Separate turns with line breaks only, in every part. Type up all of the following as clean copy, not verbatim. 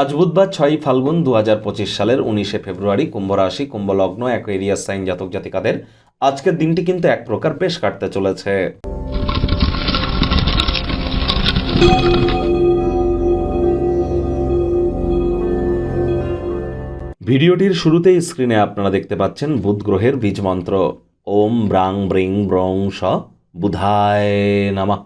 আজ বুধবার 6ই ফাল্গুন 2025 সালের 19শে ফেব্রুয়ারি, কুম্ভ রাশি, কুম্ভ লগ্ন, অ্যাকুয়ারিয়াস সাইন জাতক জাতিকাদের আজকের দিনটি কিন্তু এক প্রকার বেশ কাটতে চলেছে। ভিডিওটির শুরুতেই স্ক্রিনে আপনারা দেখতে পাচ্ছেন বুধ গ্রহের বীজ মন্ত্র ওম ব্রাং ব্রিং ব্রং স বুধায় নামা।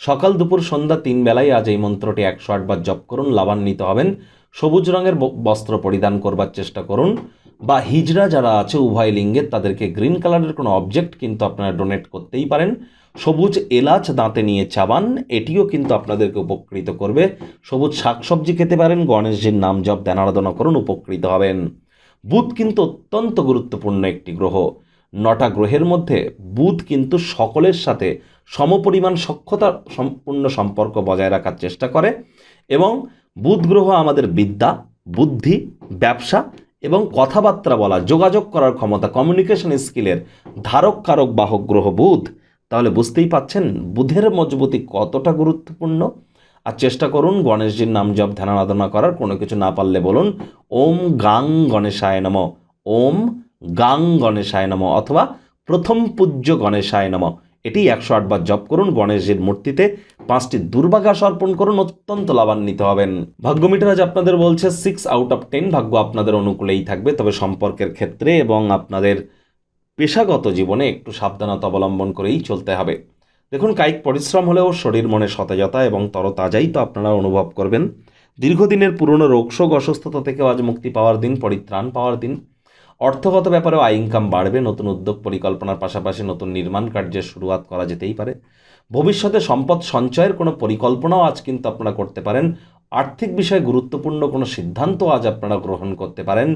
সকাল দুপুর সন্ধ্যা 3 বেলায় আজ এই মন্ত্রটি 108 বার জপ করুন। লাভান্বিত হবেন। সবুজ রঙের বস্ত্র পরিধান করবার চেষ্টা করুন, বা হিজড়া যারা আছে উভয় লিঙ্গের তাদেরকে গ্রিন কালারের কোনো অবজেক্ট কিন্তু আপনারা ডোনেট করতেই পারেন। সবুজ এলাচ দাঁতে নিয়ে চাবান, এটিও কিন্তু আপনাদেরকে উপকৃত করবে। সবুজ শাকসবজি খেতে পারেন। গণেশজির নাম জপ ধ্যান আরাধনা করুন, উপকৃত হবেন। বুধ কিন্তু অত্যন্ত গুরুত্বপূর্ণ একটি গ্রহ। 9টা গ্রহের মধ্যে বুধ কিন্তু সকলের সাথে সমপরিমাণ সখ্যতা সম্পূর্ণ সম্পর্ক বজায় রাখার চেষ্টা করে, এবং বুধ গ্রহ আমাদের বিদ্যা, বুদ্ধি, ব্যবসা এবং কথাবার্তা বলা, যোগাযোগ করার ক্ষমতা, কমিউনিকেশন স্কিলের ধারক কারক বাহক গ্রহ বুধ। তাহলে বুঝতেই পাচ্ছেন বুধের মজবুতি কতটা গুরুত্বপূর্ণ। আর চেষ্টা করুন গণেশজির নাম জপ ধ্যান আরাধনা করার। কোনো কিছু না পারলে বলুন ওম গাং গণেশায় নম, ওম গাং গণেশায় নম, অথবা প্রথম পূজ্য গণেশায় নম। এটি 108 বার জপ করুন। গণেশজির মূর্তিতে 5টি দুর্বাঘাস অর্পণ করুন, অত্যন্ত লাভান্বিত হবেন। ভাগ্য মিটার আজ আপনাদের বলছে 6 আউট অফ 10। ভাগ্য আপনাদের অনুকূলেই থাকবে, তবে সম্পর্কের ক্ষেত্রে এবং আপনাদের পেশাগত জীবনে একটু সাবধানতা অবলম্বন করেই চলতে হবে। দেখুন, কায়িক পরিশ্রম হলেও শরীর মনে সতেজতা এবং তরতাজাই তো আপনারা অনুভব করবেন। দীর্ঘদিনের পুরনো রোগশোক অসুস্থতা থেকেও আজ মুক্তি পাওয়ার দিন, পরিত্রাণ পাওয়ার দিন। অর্থগত ব্যাপারেও আয় ইনকাম বাড়বে। নতুন উদ্যোগ পরিকল্পনার পাশাপাশি নতুন নির্মাণ কার্যের শুরুয়াত করা যেতেই পারে। ভবিষ্যতে সম্পদ সঞ্চয়ের কোনো পরিকল্পনাও আজ কিন্তু আপনারা করতে পারেন। আর্থিক বিষয়ে গুরুত্বপূর্ণ কোনো সিদ্ধান্ত আজ আপনারা গ্রহণ করতে পারেন।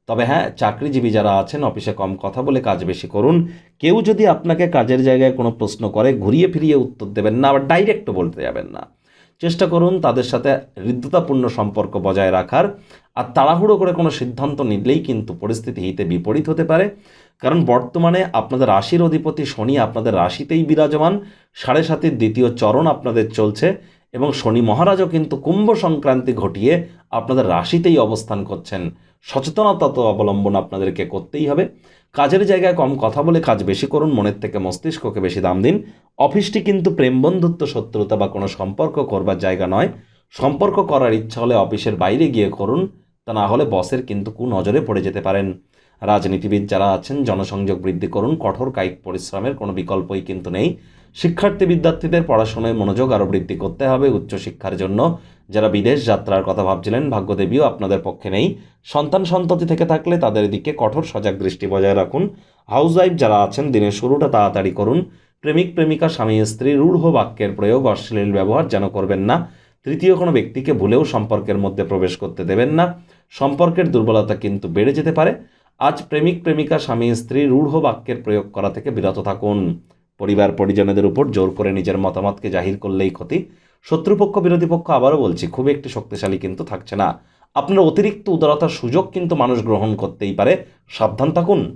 তবে হ্যাঁ, চাকরিজীবী যারা আছেন অফিসে কম কথা বলে কাজ বেশি করুন। কেউ যদি আপনাকে কাজের জায়গায় কোনো প্রশ্ন করে ঘুরিয়ে ফিরিয়ে উত্তর দেবেন না, আবার ডাইরেক্টও বলতে যাবেন না। চেষ্টা করুন তাদের সাথে হৃদ্যতাপূর্ণ সম্পর্ক বজায় রাখার। আর তাড়াহুড়ো করে কোনো সিদ্ধান্ত নিলেই কিন্তু পরিস্থিতি হিতে বিপরীত হতে পারে। কারণ বর্তমানে আপনাদের রাশির অধিপতি শনি আপনাদের রাশিতেই বিরাজমান। 7.5-এর দ্বিতীয় চরণ আপনাদের চলছে, এবং শনি মহারাজও কিন্তু কুম্ভ সংক্রান্তি ঘটিয়ে আপনাদের রাশিতেই অবস্থান করছেন। সচেতনতা তো অবলম্বন আপনাদেরকে করতেই হবে। কাজের জায়গায় কম কথা বলে কাজ বেশি করুন, মনের থেকে মস্তিষ্ককে বেশি দাম দিন। অফিসটি কিন্তু প্রেম, বন্ধুত্ব, শত্রুতা বা কোনো সম্পর্ক করবার জায়গা নয়। সম্পর্ক করার ইচ্ছা হলে অফিসের বাইরে গিয়ে করুন, তা না হলে বসের কিন্তু কুনজরে পড়ে যেতে পারেন। রাজনীতিবিদ যারা আছেন জনসংযোগ বৃদ্ধি করুন। কঠোর কায়িক পরিশ্রমের কোনো বিকল্পই কিন্তু নেই। শিক্ষার্থী বিদ্যার্থীদের পড়াশোনায় মনোযোগ আরও বৃদ্ধি করতে হবে উচ্চশিক্ষার জন্য। যারা বিদেশ যাত্রার কথা ভাবছিলেন, ভাগ্যদেবীও আপনাদের পক্ষে নেই। সন্তান সন্ততি থেকে থাকলে তাদের দিকে কঠোর সজাগ দৃষ্টি বজায় রাখুন। হাউসওয়াইফ যারা আছেন দিনের শুরুটা তাড়াতাড়ি করুন। প্রেমিক প্রেমিকা স্বামী স্ত্রী রূঢ় বাক্যের প্রয়োগ, অশ্লীল ব্যবহার যেন করবেন না। তৃতীয় কোনো ব্যক্তিকে ভুলেও সম্পর্কের মধ্যে প্রবেশ করতে দেবেন না। সম্পর্কের দুর্বলতা কিন্তু বেড়ে যেতে পারে। আজ প্রেমিক প্রেমিকা স্বামী স্ত্রী রূঢ় বাক্যের প্রয়োগ করা থেকে বিরত থাকুন। পরিবার পরিজনদের উপর জোর করে নিজের মতামতকে জাহির করলেই ক্ষতি। শত্রুপক্ষ বিরোধী পক্ষ, আবারও বলছি, খুব একটি শক্তিশালী কিন্তু থাকছে না। আপনার অতিরিক্ত উদারতার সুযোগ কিন্তু মানুষ গ্রহণ করতেই পারে। সাবধান থাকুন।